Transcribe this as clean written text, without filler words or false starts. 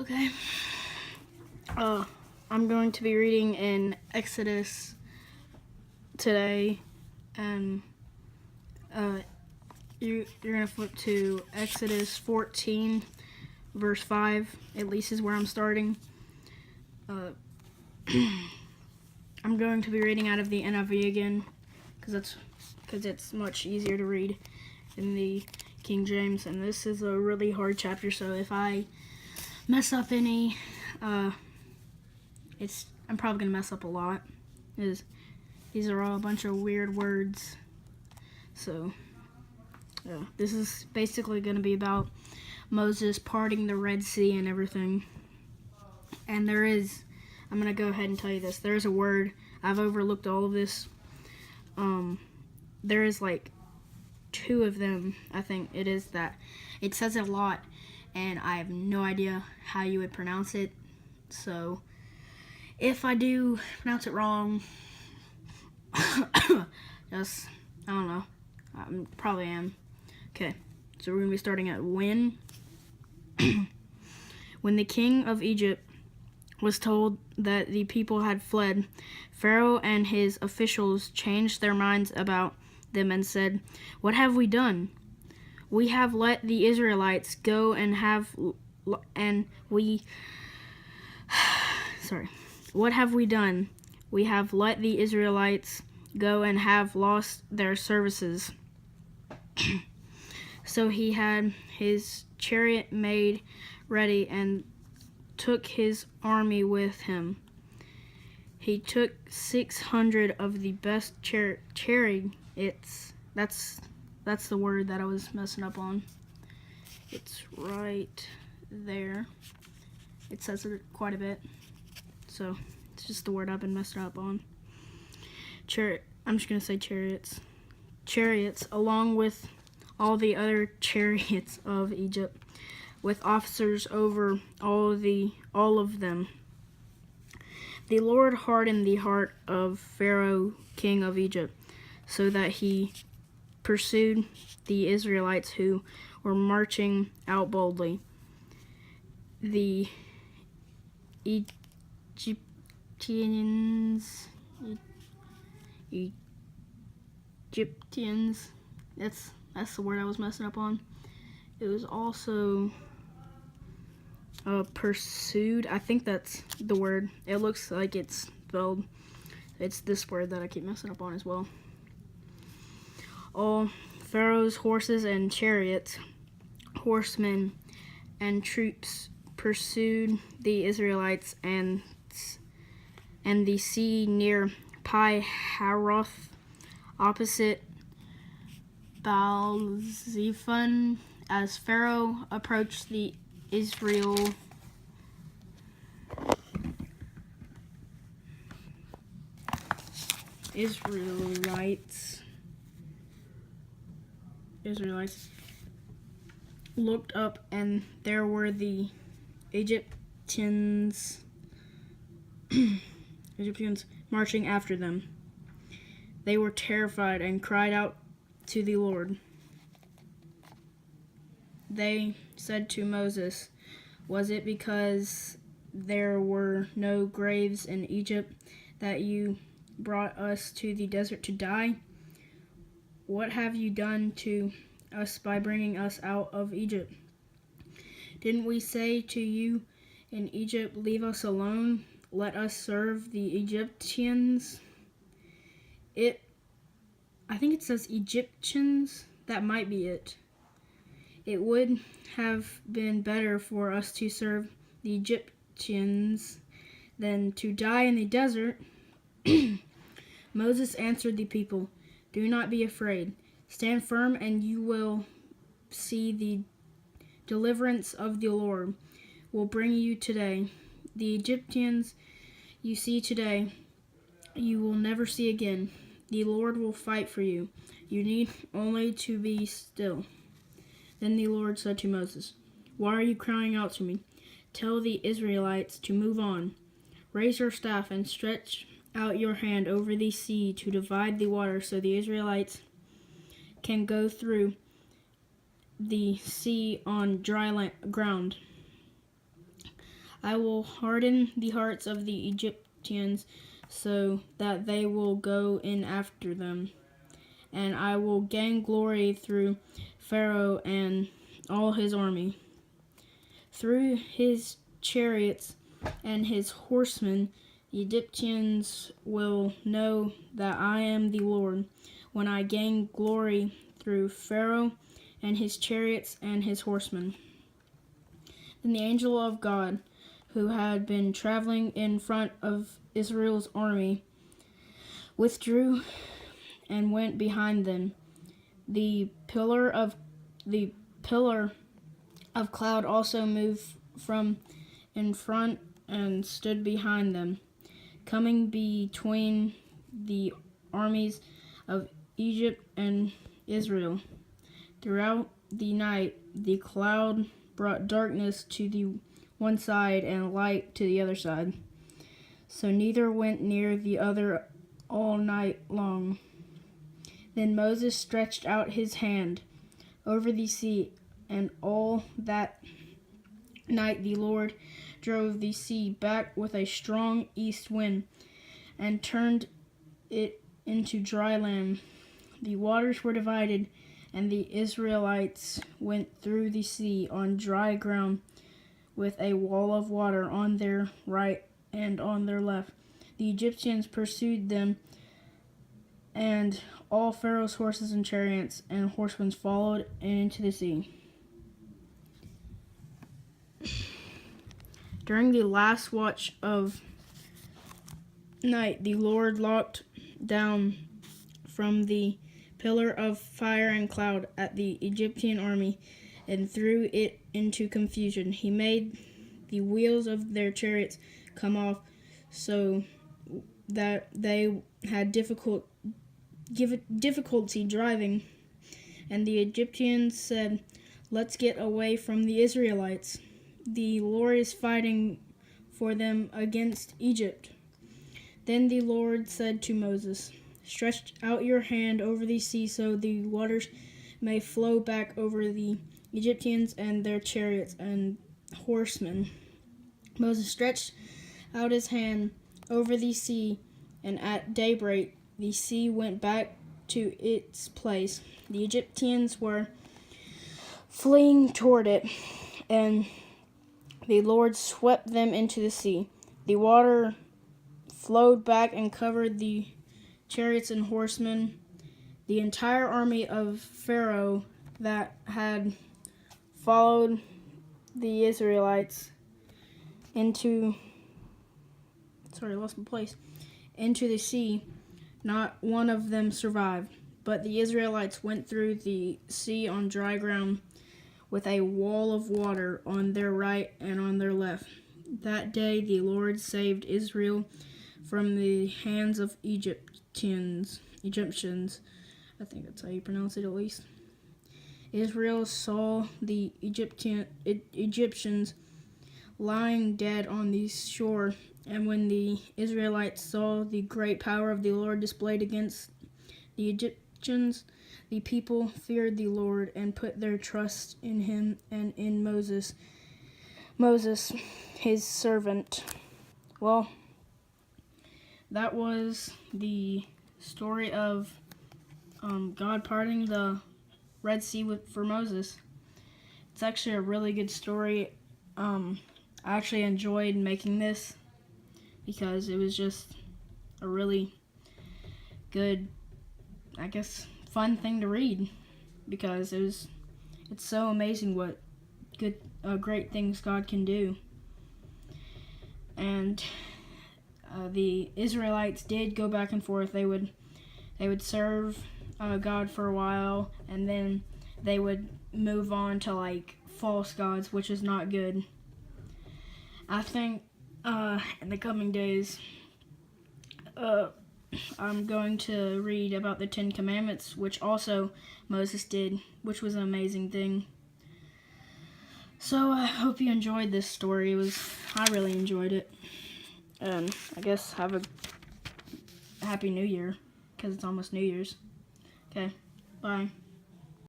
Okay. I'm going to be reading in Exodus today, and you're gonna flip to Exodus 14, verse 5. At least is where I'm starting. I'm going to be reading out of the NIV again, because it's much easier to read in the King James, and this is a really hard chapter. So if I mess up any, I'm probably gonna mess up a lot. These are all a bunch of weird words. So this is basically gonna be about Moses parting the Red Sea and everything. And I'm gonna go ahead and tell you this. There is a word. I've overlooked all of this. There is like 2 of them. I think it is that it says it a lot, and I have no idea how you would pronounce it. So if I do pronounce it wrong, just, I don't know. I probably am. Okay, so we're gonna be starting at when. When the king of Egypt was told that the people had fled, Pharaoh and his officials changed their minds about them and said, "What have we done? We have let the Israelites go What have we done? We have let the Israelites go and have lost their services." So he had his chariot made ready and took his army with him. He took 600 of the best chariots. That's the word that I was messing up on. It's right there. It says it quite a bit. So it's just the word I've been messing up on. I'm just gonna say chariots. Chariots, along with all the other chariots of Egypt, with officers over all of them. The Lord hardened the heart of Pharaoh, king of Egypt, so that he pursued the Israelites who were marching out boldly. The Egyptians, that's the word I was messing up on. It was also pursued. I think that's the word. It looks like it's spelled. It's this word that I keep messing up on as well. All Pharaoh's horses and chariots, horsemen and troops pursued the Israelites, and the sea near Pi-Haroth, opposite Baal-Zephon, as Pharaoh approached the Israelites. Looked up, and there were the Egyptians marching after them. They were terrified and cried out to the Lord. They said to Moses, "Was it because there were no graves in Egypt that you brought us to the desert to die? What have you done to us by bringing us out of Egypt? Didn't we say to you in Egypt, 'Leave us alone, let us serve the Egyptians'?" I think it says Egyptians. That might be it. It would have been better for us to serve the Egyptians than to die in the desert. Moses answered the people, "Do not be afraid. Stand firm, and you will see the deliverance of the Lord will bring you today. The Egyptians you see today, you will never see again. The Lord will fight for you. You need only to be still." Then the Lord said to Moses, "Why are you crying out to me? Tell the Israelites to move on. Raise your staff and stretch out your hand over the sea to divide the water so the Israelites can go through the sea on dry ground." I will harden the hearts of the Egyptians so that they will go in after them, and I will gain glory through Pharaoh and all his army. Through his chariots and his horsemen, the Egyptians will know that I am the Lord, when I gain glory through Pharaoh and his chariots and his horsemen. Then the angel of God, who had been traveling in front of Israel's army, withdrew and went behind them. The pillar of cloud also moved from in front and stood behind them, coming between the armies of Egypt and Israel. Throughout the night, the cloud brought darkness to the one side and light to the other side, so neither went near the other all night long. Then Moses stretched out his hand over the sea, and all that night the Lord drove the sea back with a strong east wind and turned it into dry land. The waters were divided, and the Israelites went through the sea on dry ground with a wall of water on their right and on their left. The Egyptians pursued them, and all Pharaoh's horses and chariots and horsemen followed into the sea. During the last watch of night, the Lord looked down from the pillar of fire and cloud at the Egyptian army and threw it into confusion. He made the wheels of their chariots come off so that they had difficulty driving. And the Egyptians said, "Let's get away from the Israelites. The Lord is fighting for them against Egypt." Then the Lord said to Moses, "Stretch out your hand over the sea so the waters may flow back over the Egyptians and their chariots and horsemen." Moses stretched out his hand over the sea, and at daybreak the sea went back to its place. The Egyptians were fleeing toward it, and the Lord swept them into the sea. The water flowed back and covered the chariots and horsemen. The entire army of Pharaoh that had followed the Israelites into the sea, not one of them survived. But the Israelites went through the sea on dry ground with a wall of water on their right and on their left. That day the Lord saved Israel from the hands of Egyptians. I think that's how you pronounce it, at least. Israel saw the Egyptians lying dead on the shore, and when the Israelites saw the great power of the Lord displayed against the Egyptians, the people feared the Lord and put their trust in him and in Moses, his servant. Well, that was the story of God parting the Red Sea for Moses. It's actually a really good story. I actually enjoyed making this because it was just a really good, I guess, fun thing to read, because it's so amazing what great things God can do. And the Israelites did go back and forth. They would serve God for a while, and then they would move on to false gods, which is not good. I think in the coming days I'm going to read about the 10 Commandments, which also Moses did, which was an amazing thing. So I hope you enjoyed this story. I really enjoyed it. And I guess have a Happy New Year, because it's almost New Year's. Okay, bye.